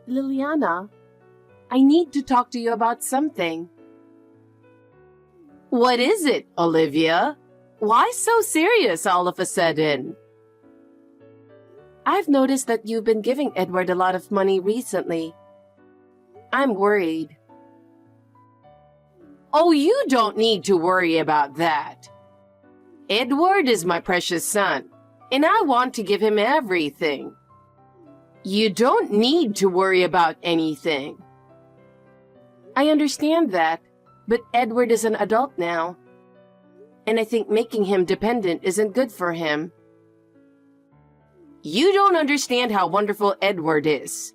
Liliana, I need to talk to you about something. What is it, Olivia? Why so serious all of a sudden? I've noticed that you've been giving Edward a lot of money recently. I'm worried. Oh, you don't need to worry about that. Edward is my precious son, and I want to give him everything. You don't need to worry about anything. I understand that, but Edward is an adult now, and I think making him dependent isn't good for him. You don't understand how wonderful Edward is.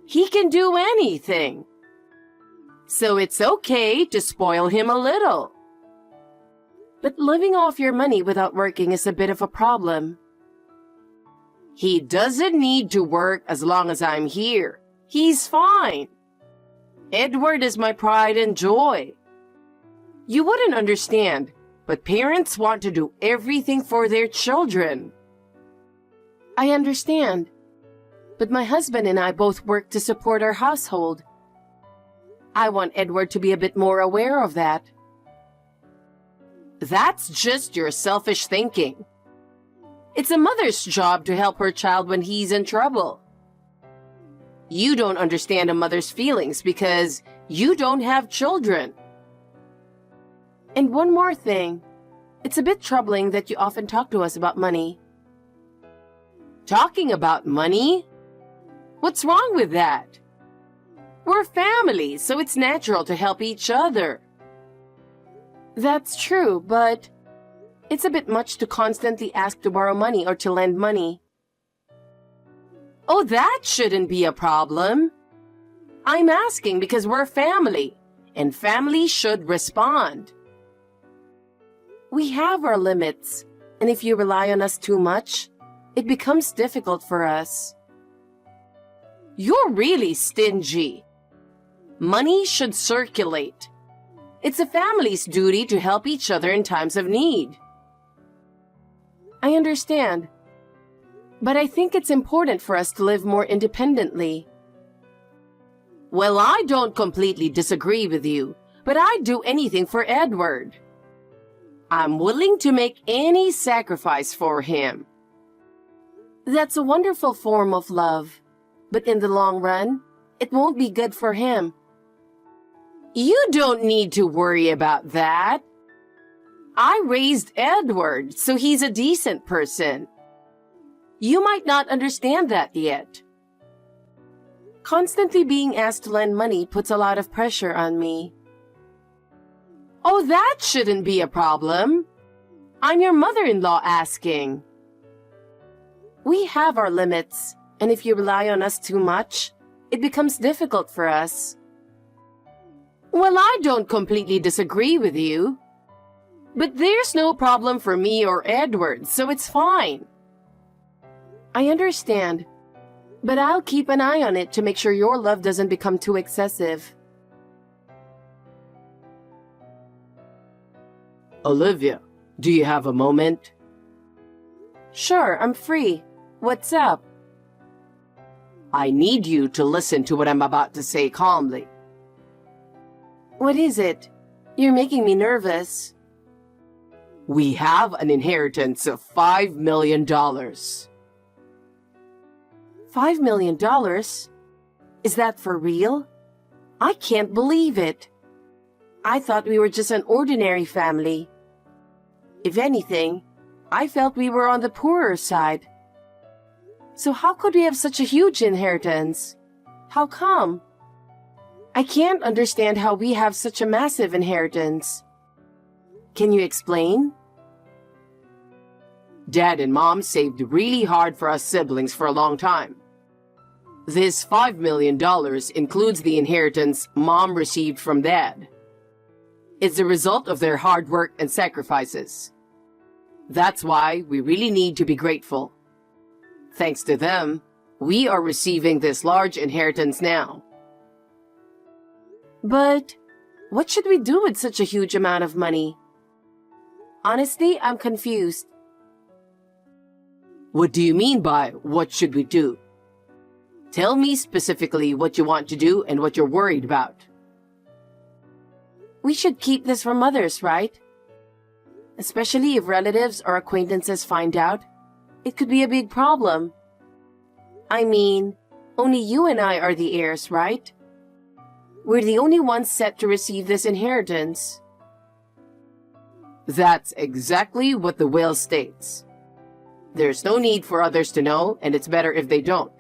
He can do anything. So it's okay to spoil him a little. But living off your money without working is a bit of a problem. He doesn't need to work as long as I'm here. He's fine. Edward is my pride and joy. You wouldn't understand, but parents want to do everything for their children. I understand, but my husband and I both work to support our household. I want Edward to be a bit more aware of that. That's just your selfish thinking. It's a mother's job to help her child when he's in trouble. You don't understand a mother's feelings because you don't have children. And one more thing. It's a bit troubling that you often talk to us about money. Talking about money? What's wrong with that? We're family, so it's natural to help each other. That's true, but it's a bit much to constantly ask to borrow money or to lend money. Oh, that shouldn't be a problem. I'm asking because we're family, and family should respond. We have our limits, and if you rely on us too much, it becomes difficult for us. You're really stingy. Money should circulate. It's a family's duty to help each other in times of need. I understand, but I think it's important for us to live more independently. Well, I don't completely disagree with you, but I'd do anything for Edward. I'm willing to make any sacrifice for him. That's a wonderful form of love, but in the long run, it won't be good for him. You don't need to worry about that. I raised Edward, so he's a decent person. You might not understand that yet. Constantly being asked to lend money puts a lot of pressure on me. Oh, that shouldn't be a problem. I'm your mother-in-law asking. We have our limits, and if you rely on us too much, it becomes difficult for us. Well, I don't completely disagree with you. But there's no problem for me or Edward, so it's fine. I understand, but I'll keep an eye on it to make sure your love doesn't become too excessive. Olivia, do you have a moment? Sure, I'm free. What's up? I need you to listen to what I'm about to say calmly. What is it? You're making me nervous. We have an inheritance of $5 million. $5 million? Is that for real? I can't believe it. I thought we were just an ordinary family. If anything, I felt we were on the poorer side. So how could we have such a huge inheritance? How come? I can't understand how we have such a massive inheritance. Can you explain? Dad and Mom saved really hard for us siblings for a long time. This $5 million includes the inheritance Mom received from Dad. It's the result of their hard work and sacrifices. That's why we really need to be grateful. Thanks to them, we are receiving this large inheritance now. But what should we do with such a huge amount of money? Honestly, I'm confused. What do you mean by what should we do? Tell me specifically what you want to do and what you're worried about. We should keep this from others, right? Especially if relatives or acquaintances find out. It could be a big problem. I mean, only you and I are the heirs, right? We're the only ones set to receive this inheritance. That's exactly what the will states. There's no need for others to know, and it's better if they don't.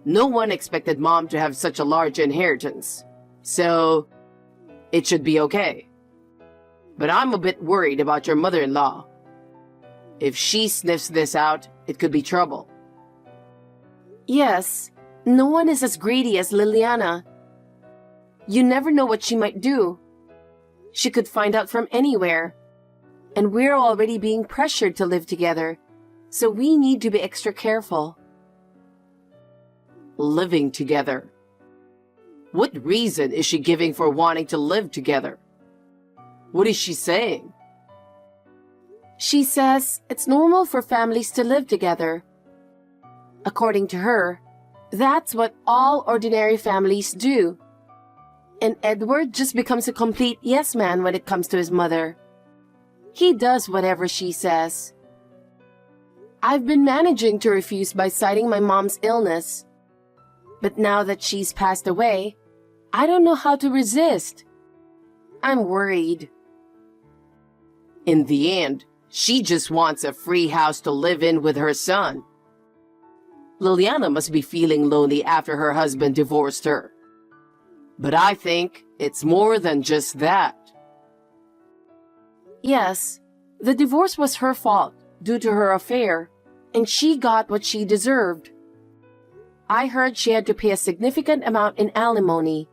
No one expected Mom to have such a large inheritance, so it should be okay. But I'm a bit worried about your mother-in-law. If she sniffs this out, it could be trouble. Yes, no one is as greedy as Liliana. You never know what she might do. She could find out from anywhere. And we're already being pressured to live together, so we need to be extra careful. Living together. What reason is she giving for wanting to live together? What is she saying? She says it's normal for families to live together. According to her, that's what all ordinary families do. And Edward just becomes a complete yes man when it comes to his mother. He does whatever she says. I've been managing to refuse by citing my mom's illness. But now that she's passed away, I don't know how to resist. I'm worried. In the end, she just wants a free house to live in with her son. Liliana must be feeling lonely after her husband divorced her. But I think it's more than just that. Yes, the divorce was her fault due to her affair, and she got what she deserved. I heard she had to pay a significant amount in alimony.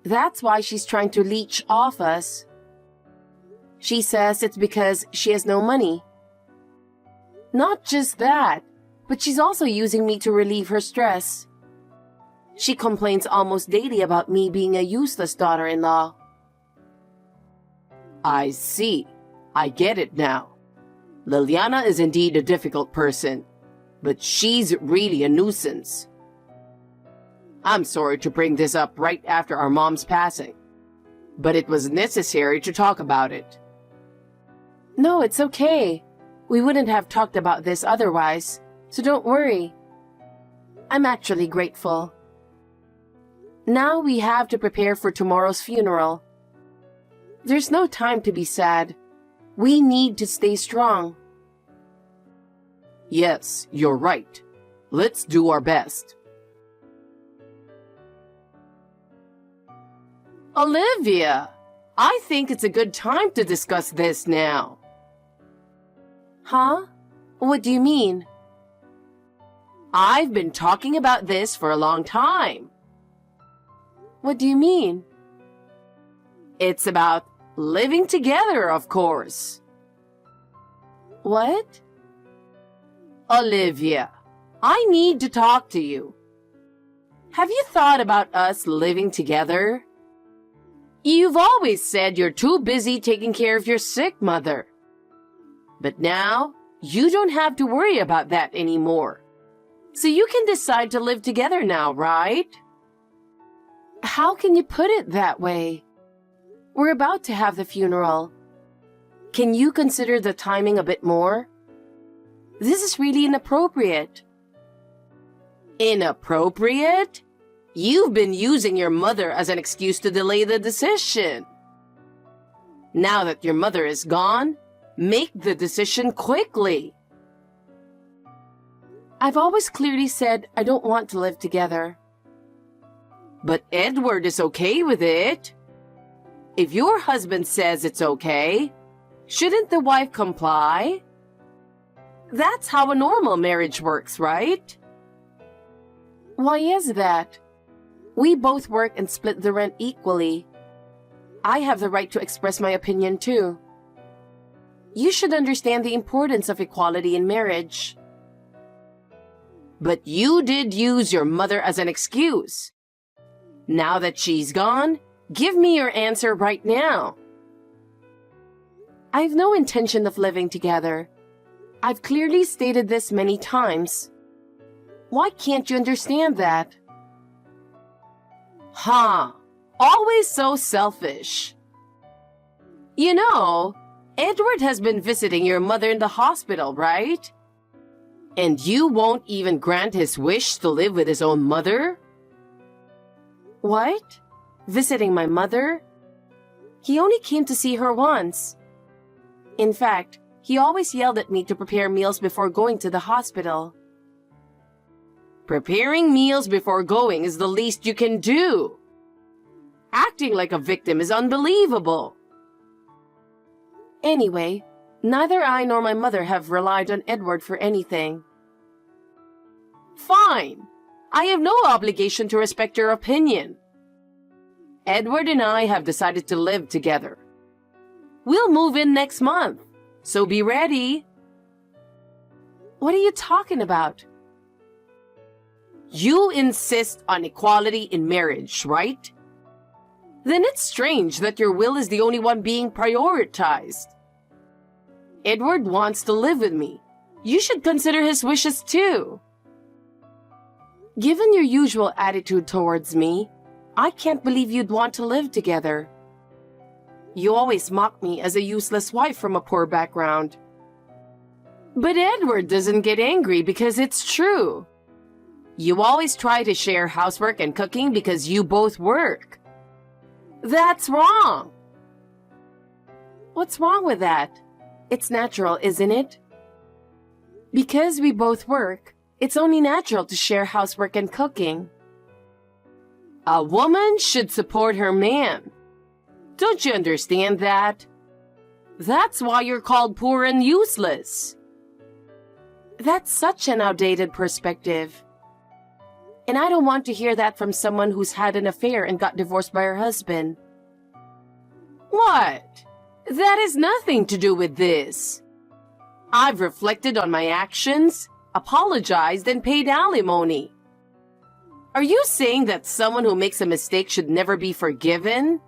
That's why she's trying to leech off us. She says it's because she has no money. Not just that, but she's also using me to relieve her stress. She complains almost daily about me being a useless daughter-in-law. I see. I get it now. Liliana is indeed a difficult person, but she's really a nuisance. I'm sorry to bring this up right after our mom's passing, but it was necessary to talk about it. No, it's okay. We wouldn't have talked about this otherwise, so don't worry. I'm actually grateful. Now we have to prepare for tomorrow's funeral. There's no time to be sad. We need to stay strong. Yes, you're right. Let's do our best. Olivia, I think it's a good time to discuss this now. Huh? What do you mean? I've been talking about this for a long time. What do you mean? It's about living together, of course. What? Olivia, I need to talk to you. Have you thought about us living together? You've always said you're too busy taking care of your sick mother. But now, you don't have to worry about that anymore. So you can decide to live together now, right? How can you put it that way? We're about to have the funeral. Can you consider the timing a bit more? This is really inappropriate. Inappropriate? You've been using your mother as an excuse to delay the decision. Now that your mother is gone, make the decision quickly. I've always clearly said I don't want to live together. But Edward is okay with it. If your husband says it's okay, shouldn't the wife comply? That's how a normal marriage works, right? Why is that? We both work and split the rent equally. I have the right to express my opinion too. You should understand the importance of equality in marriage. But you did use your mother as an excuse. Now that she's gone, give me your answer right now. I have no intention of living together. I've clearly stated this many times. Why can't you understand that? Huh. Always so selfish. You know, Edward has been visiting your mother in the hospital, right? And you won't even grant his wish to live with his own mother? What? Visiting my mother? He only came to see her once. In fact, he always yelled at me to prepare meals before going to the hospital. Preparing meals before going is the least you can do. Acting like a victim is unbelievable. Anyway, neither I nor my mother have relied on Edward for anything. Fine. I have no obligation to respect your opinion. Edward and I have decided to live together. We'll move in next month, so be ready. What are you talking about? You insist on equality in marriage, right? Then it's strange that your will is the only one being prioritized. Edward wants to live with me. You should consider his wishes too. Given your usual attitude towards me, I can't believe you'd want to live together. You always mock me as a useless wife from a poor background. But Edward doesn't get angry because it's true. You always try to share housework and cooking because you both work. That's wrong. What's wrong with that? It's natural, isn't it? Because we both work, it's only natural to share housework and cooking. A woman should support her man. Don't you understand that? That's why you're called poor and useless. That's such an outdated perspective. And I don't want to hear that from someone who's had an affair and got divorced by her husband. What? That has nothing to do with this. I've reflected on my actions, apologized, and paid alimony. Are you saying that someone who makes a mistake should never be forgiven?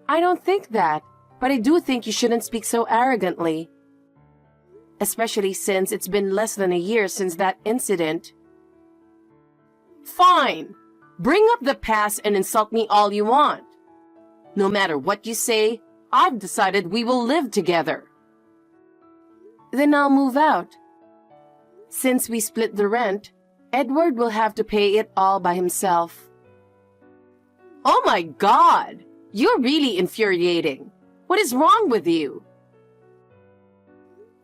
I don't think that, but I do think you shouldn't speak so arrogantly. Especially since it's been less than a year since that incident. Fine. Bring up the past and insult me all you want. No matter what you say, I've decided we will live together. Then I'll move out. Since we split the rent, Edward will have to pay it all by himself. Oh my God! You're really infuriating. What is wrong with you?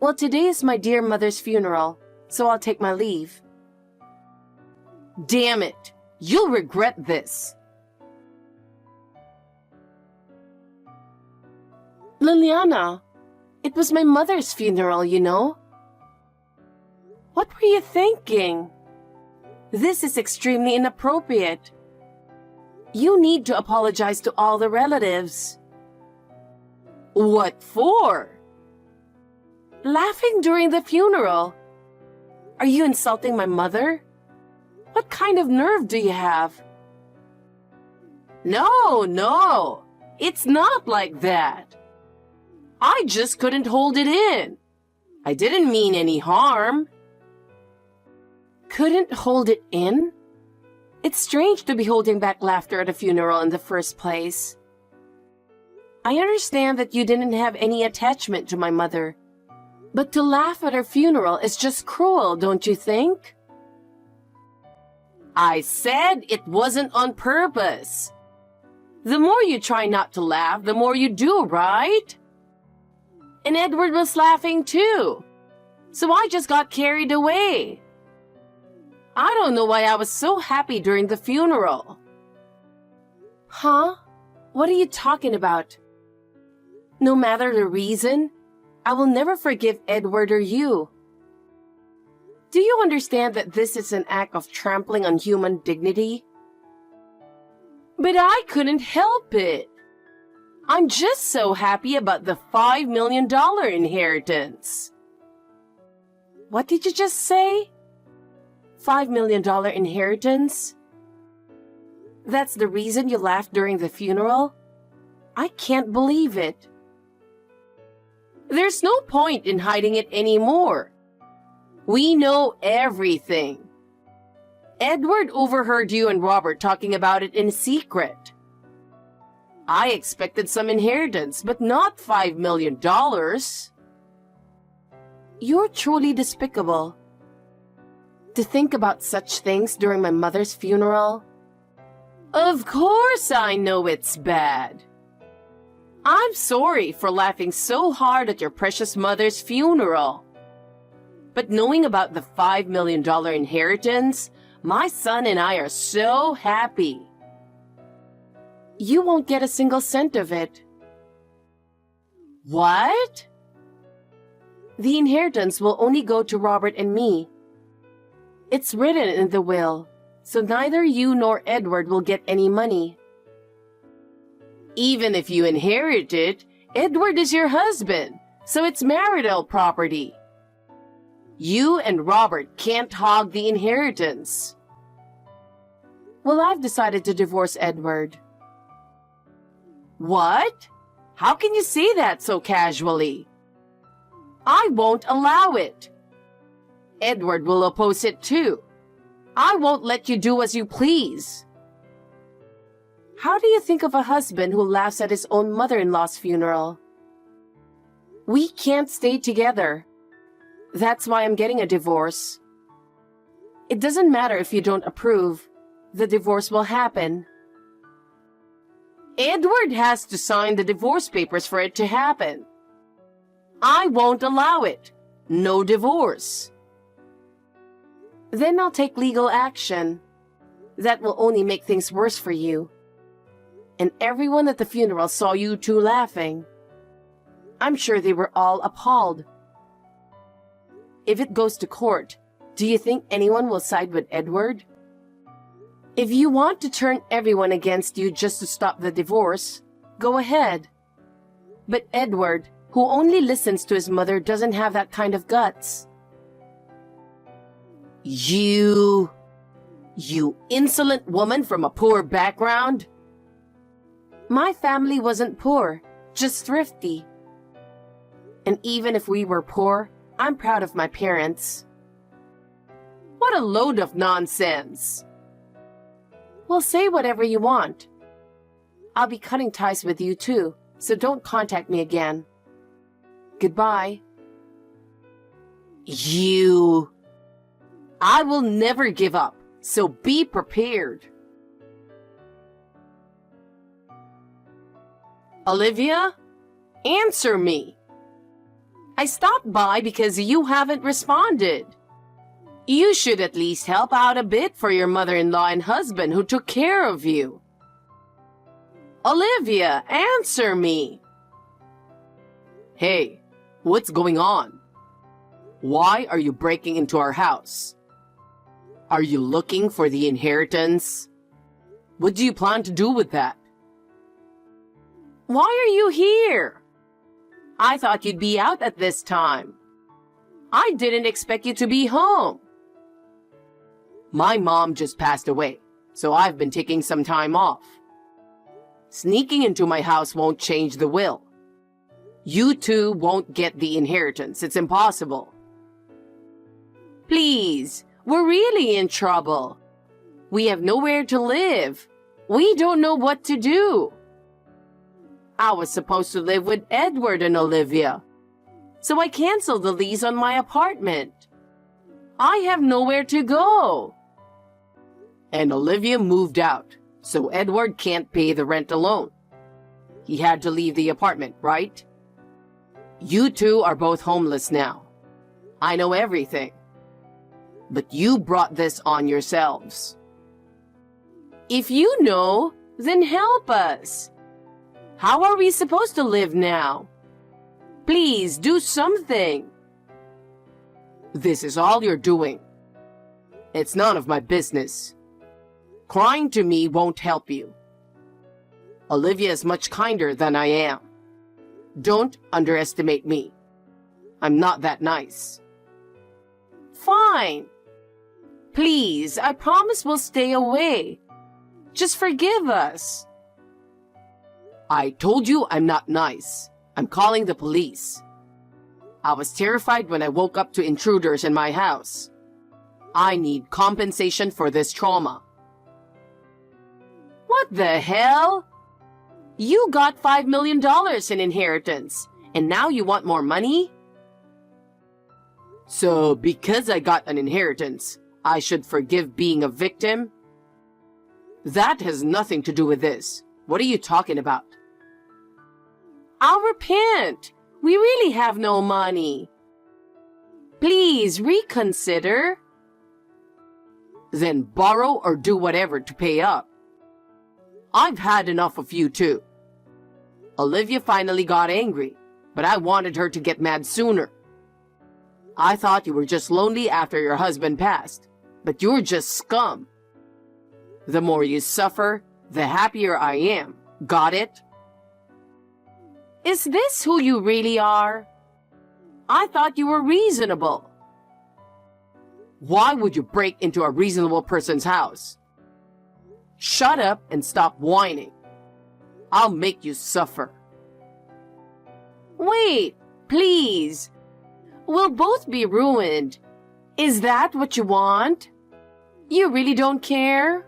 Well, today is my dear mother's funeral, so I'll take my leave. Damn it! You'll regret this. Liliana, it was my mother's funeral, you know. What were you thinking? This is extremely inappropriate. You need to apologize to all the relatives. What for? Laughing during the funeral. Are you insulting my mother? What kind of nerve do you have? No. It's not like that. I just couldn't hold it in. I didn't mean any harm. Couldn't hold it in? It's strange to be holding back laughter at a funeral in the first place. I understand that you didn't have any attachment to my mother, but to laugh at her funeral is just cruel, don't you think? I said it wasn't on purpose. The more you try not to laugh, the more you do, right? And Edward was laughing too. So I just got carried away. I don't know why I was so happy during the funeral. Huh? What are you talking about? No matter the reason, I will never forgive Edward or you. Do you understand that this is an act of trampling on human dignity? But I couldn't help it. I'm just so happy about the $5 million inheritance. What did you just say? $5 million inheritance? That's the reason you laughed during the funeral? I can't believe it. There's no point in hiding it anymore. We know everything. Edward overheard you and Robert talking about it in secret. I expected some inheritance, but not $5 million. You're truly despicable. To think about such things during my mother's funeral? Of course I know it's bad. I'm sorry for laughing so hard at your precious mother's funeral. But knowing about the $5 million inheritance, my son and I are so happy. You won't get a single cent of it. What? The inheritance will only go to Robert and me. It's written in the will, so neither you nor Edward will get any money. Even if you inherit it, Edward is your husband, so it's marital property. You and Robert can't hog the inheritance. Well, I've decided to divorce Edward. What? How can you say that so casually? I won't allow it. Edward will oppose it too. I won't let you do as you please. How do you think of a husband who laughs at his own mother-in-law's funeral? We can't stay together. That's why I'm getting a divorce. It doesn't matter if you don't approve. The divorce will happen. Edward has to sign the divorce papers for it to happen. I won't allow it. No divorce. Then I'll take legal action. That will only make things worse for you. And everyone at the funeral saw you two laughing. I'm sure they were all appalled. If it goes to court, do you think anyone will side with Edward? If you want to turn everyone against you just to stop the divorce, go ahead. But Edward, who only listens to his mother, doesn't have that kind of guts. You insolent woman from a poor background. My family wasn't poor, just thrifty. And even if we were poor, I'm proud of my parents. What a load of nonsense. Well, say whatever you want. I'll be cutting ties with you too, so don't contact me again. Goodbye. I will never give up, so be prepared. Olivia, answer me. I stopped by because you haven't responded. You should at least help out a bit for your mother-in-law and husband who took care of you. Olivia, answer me. Hey, what's going on? Why are you breaking into our house? Are you looking for the inheritance? What do you plan to do with that? Why are you here? I thought you'd be out at this time. I didn't expect you to be home. My mom just passed away, so I've been taking some time off. Sneaking into my house won't change the will. You two won't get the inheritance. It's impossible. Please, we're really in trouble. We have nowhere to live. We don't know what to do. I was supposed to live with Edward and Olivia, so I canceled the lease on my apartment. I have nowhere to go. And Olivia moved out, so Edward can't pay the rent alone. He had to leave the apartment, right? You two are both homeless now. I know everything. But you brought this on yourselves. If you know, then help us. How are we supposed to live now? Please do something. This is all you're doing. It's none of my business. Crying to me won't help you. Olivia is much kinder than I am. Don't underestimate me. I'm not that nice. Fine. Please, I promise we'll stay away. Just forgive us. I told you I'm not nice. I'm calling the police. I was terrified when I woke up to intruders in my house. I need compensation for this trauma. What the hell? You got $5 million in inheritance, and now you want more money? So, because I got an inheritance, I should forgive being a victim? That has nothing to do with this. What are you talking about? I'll repent. We really have no money. Please reconsider. Then borrow or do whatever to pay up. I've had enough of you too. Olivia finally got angry, but I wanted her to get mad sooner. I thought you were just lonely after your husband passed, but you're just scum. The more you suffer, the happier I am. Got it? Is this who you really are? I thought you were reasonable. Why would you break into a reasonable person's house? Shut up and stop whining. I'll make you suffer. Wait, please. We'll both be ruined. Is that what you want? You really don't care?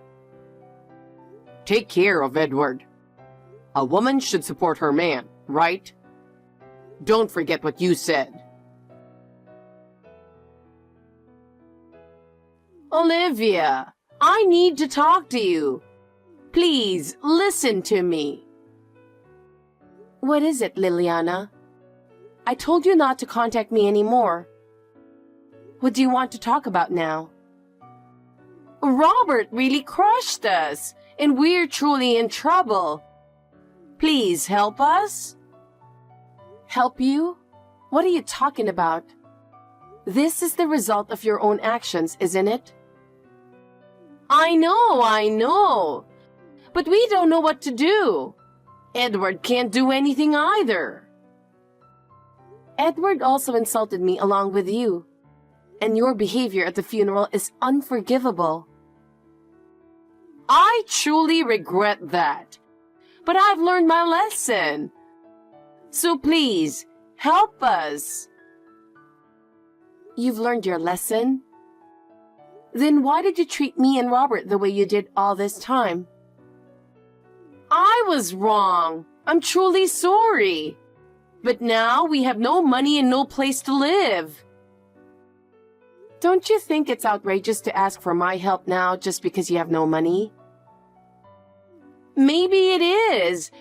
Take care of Edward. A woman should support her man, right? Don't forget what you said. Olivia, I need to talk to you. Please, listen to me. What is it, Liliana? I told you not to contact me anymore. What do you want to talk about now? Robert really crushed us, and we're truly in trouble. Please help us? Help you? What are you talking about? This is the result of your own actions, isn't it? I know. But we don't know what to do. Edward can't do anything either. Edward also insulted me along with you, and your behavior at the funeral is unforgivable. I truly regret that, but I've learned my lesson. So please, help us. You've learned your lesson? Then why did you treat me and Robert the way you did all this time? I was wrong. I'm truly sorry. But now we have no money and no place to live. Don't you think it's outrageous to ask for my help now just because you have no money? Maybe it is,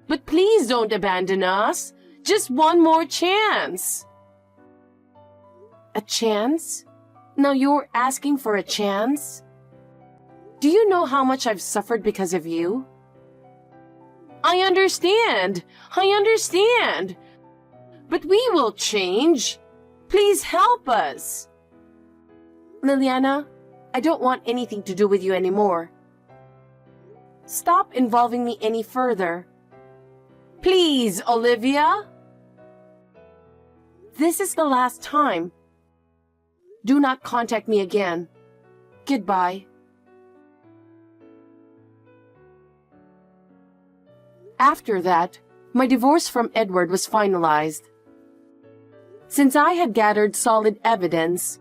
but please don't abandon us. Just one more chance. A chance? Now you're asking for a chance? Do you know how much I've suffered because of you? I understand. But we will change. Please help us. Liliana, I don't want anything to do with you anymore. Stop involving me any further. Please, Olivia. This is the last time. Do not contact me again. Goodbye. After that, my divorce from Edward was finalized. Since I had gathered solid evidence,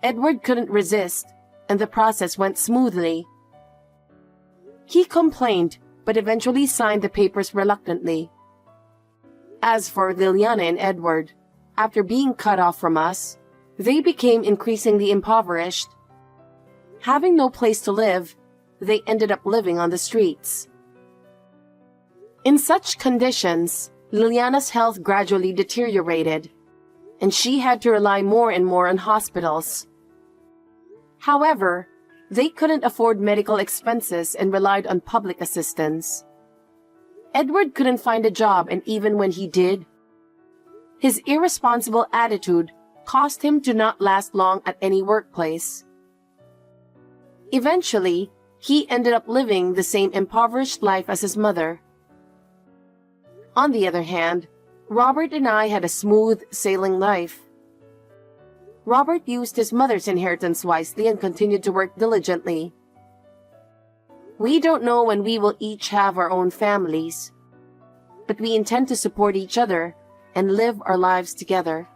Edward couldn't resist, and the process went smoothly. He complained, but eventually signed the papers reluctantly. As for Liliana and Edward, after being cut off from us, they became increasingly impoverished. Having no place to live, they ended up living on the streets. In such conditions, Liliana's health gradually deteriorated, and she had to rely more and more on hospitals. However, they couldn't afford medical expenses and relied on public assistance. Edward couldn't find a job, and even when he did, his irresponsible attitude caused him to not last long at any workplace. Eventually, he ended up living the same impoverished life as his mother. On the other hand, Robert and I had a smooth sailing life. Robert used his mother's inheritance wisely and continued to work diligently. We don't know when we will each have our own families, but we intend to support each other and live our lives together.